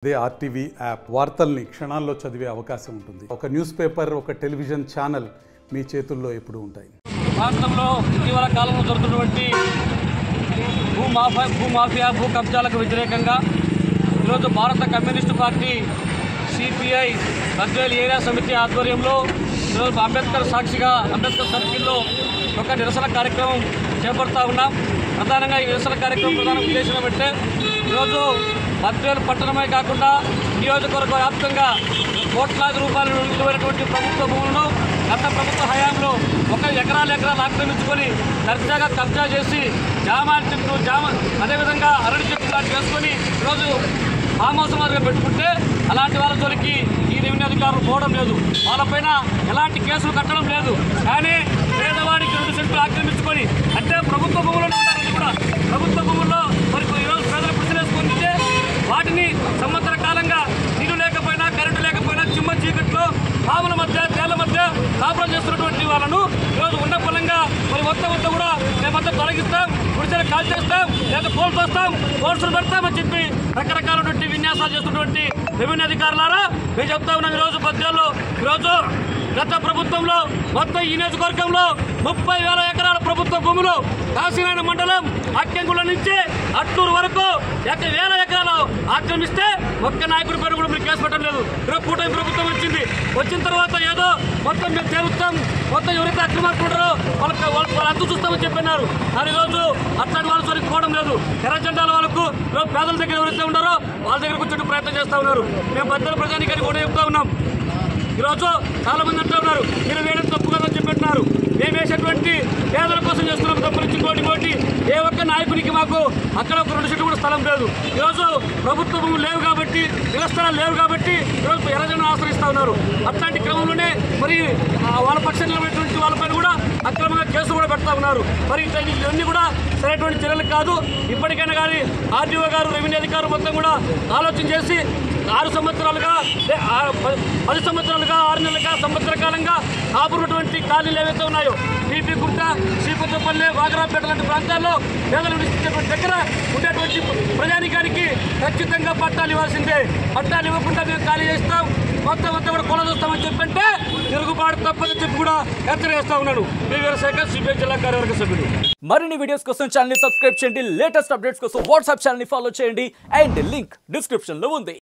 అదే RTV app వార్తల్ని క్షణాల్లో చదివే అవకాశం ఉంటుంది. ఒక న్యూస్ పేపర్, ఒక టెలివిజన్ ఛానల్ మీ చేతుల్లో ఎప్పుడూ ఉంటాయి. రాష్ట్రంలో ఇటీవల కాలంలో జరుగుతున్నటువంటి భూమాఫియా భూ కబ్జాలకు వ్యతిరేకంగా ఈరోజు భారత communist party CPI Gajwel area సమితి ఆధ్వర్యంలో ఈరోజు అంబేద్కర్ సాక్షిగా అంబేద్కర్ సర్కిల్లో ఒక నిరసన కార్యక్రమం చేపడతా ఉన్నాం. ప్రధానంగా ఈ నిరసన కార్యక్రమం ప్రధాన ఉద్దేశం ఏమంటే ఈరోజు గజ్వేల్ పట్టణమే కాకుండా నియోజకవర్గ వ్యాప్తంగా కోట్లాది రూపాయలు విలువైనటువంటి ప్రభుత్వ భూములను గత ప్రభుత్వ హయాంలో ఎకరాలు ఆక్రమించుకొని దర్జాగా కబ్జా చేసి జామ అదేవిధంగా అరటి చెట్లు చేసుకొని ఈరోజు ఆమోసమాదిగా పెట్టుకుంటే అలాంటి వాళ్ళ జోలికి ఈ రెవెన్యూ అధికారులు పోవడం లేదు, వాళ్ళపైన ఎలాంటి కేసులు కట్టడం లేదు. కానీ పేదవాడికి 2 సెంట్లు ఆక్రమించుకొని అంటే ప్రభుత్వ భూముల్లో ఉంటారని కూడా ప్రభుత్వ భూముల్లో మరి ఈరోజు ప్రజలు గుర్తులేసుకుంటే వాటిని సంవత్సర కాలంగా నీరు లేకపోయినా కరెంటు లేకపోయినా చిమ్మ చీకట్లో పాముల మధ్య తేళ్ల మధ్య కాపురం చేస్తున్నటువంటి వాళ్ళను ఈరోజు ఉన్న ఫలంగా మరి మొత్తం కూడా మేమంతా తొలగిస్తాం, గుడిసెలు కాల్ చేస్తాం, లేదా పోల్స్ వస్తాం, పోల్సులు పెడతామని చెప్పి రకరకాలటువంటి విన్యాసాలు చేస్తున్నటువంటి రెవెన్యూ అధికారులారా మేము చెప్తా ఉన్నాం. ఈరోజు పద్యాల్లో ఈరోజు గత ప్రభుత్వంలో మొత్తం ఈ నియోజకవర్గంలో 30,000 ఎకరాల ప్రభుత్వ భూములు కాశీనారాయణ మండలం అక్కెంగుల నుంచి అట్టూరు వరకు 1,000 ఎకరాలు ఆక్రమిస్తే ఒక్క నాయకుడి పేరు కూడా మీరు కేసు పెట్టడం లేదు. ఈరోజు కూటమి ప్రభుత్వం వచ్చిన తర్వాత ఏదో మొత్తం మేము తేలుస్తాం, మొత్తం ఎవరైతే అక్రమార్కుంటారో వాళ్ళ అంతు చూస్తామని చెప్పినారు. కానీ ఈరోజు అట్లాంటి వాళ్ళ సరికి పోవడం లేదు. ఎర్ర జెండాల వాళ్ళకు పేదల దగ్గర ఎవరైతే ఉన్నారో వాళ్ళ దగ్గర కూర్చొని ప్రయత్నం చేస్తూ ఉన్నారు. మేము పెద్దల ప్రజానికానికి కూడా చెప్తా ఉన్నాం. ఈరోజు చాలా మంది అంటూ ఉన్నారు మీరు వేయడం తప్పు కదని చెప్పినారు. మేము వేసేటువంటి పేదల కోసం చేస్తున్నాం తప్పు నుంచి ఇంకోటి ఏ ఒక్క నాయకునికి మాకు అక్కడ ఒక 2 సెంట్లు కూడా స్థలం లేదు. ఈరోజు ప్రభుత్వ భూములు లేవు కాబట్టి, ఇళ్ల స్థలాలు లేవు కాబట్టి ఈరోజు ఎర్రజెండా ఆశ్రయిస్తూ ఉన్నారు. అట్లాంటి క్రమంలోనే మరి వాళ్ళ పక్షంలో ఉన్నటువంటి వాళ్ళపైన కూడా అక్రమంగా కేసులు కూడా పెడతా ఉన్నారు. మరి ఇవన్నీ కూడా సరైనటువంటి చర్యలు కాదు. ఇప్పటికైనా కానీ ఆర్డీఓ గారు, రెవెన్యూ అధికారులు మొత్తం కూడా ఆలోచన చేసి 6 సంవత్సరాలుగా 10 సంవత్సరాలుగా 6 నెలలుగా సంవత్సర కాలంగా కాపున్నటువంటి ఖాళీలు ఏవైతే ఉన్నాయో బీపీ గుట్ట, శ్రీపుత్తపల్లి, వాగరాపేట లాంటి ప్రాంతాల్లో పేదలు నివసించేటువంటి దగ్గర ఉండేటువంటి ప్రజానికానికి ఖచ్చితంగా పట్టాలు ఇవ్వాల్సిందే. పట్టాలు ఇవ్వకుండా మేము ఖాళీ చేస్తాం, మొత్తం కూడా కొల చూస్తామని చెప్పంటే తిరుగుబాటు తప్పదని చెప్పి కూడా హెచ్చరిస్తా ఉన్నాడు. వీరశేఖర్, సిపిఐ జిల్లా కార్యవర్గ సభ్యుడు. మరిన్ని వీడియోస్ కోసం ఛానల్ ని సబ్స్క్రైబ్ చేయండి, లేటెస్ట్ అప్డేట్స్ కోసం వాట్సాప్ ఛానల్ ని ఫాలో చేయండి అండ్ లింక్ డిస్క్రిప్షన్ లో ఉంది.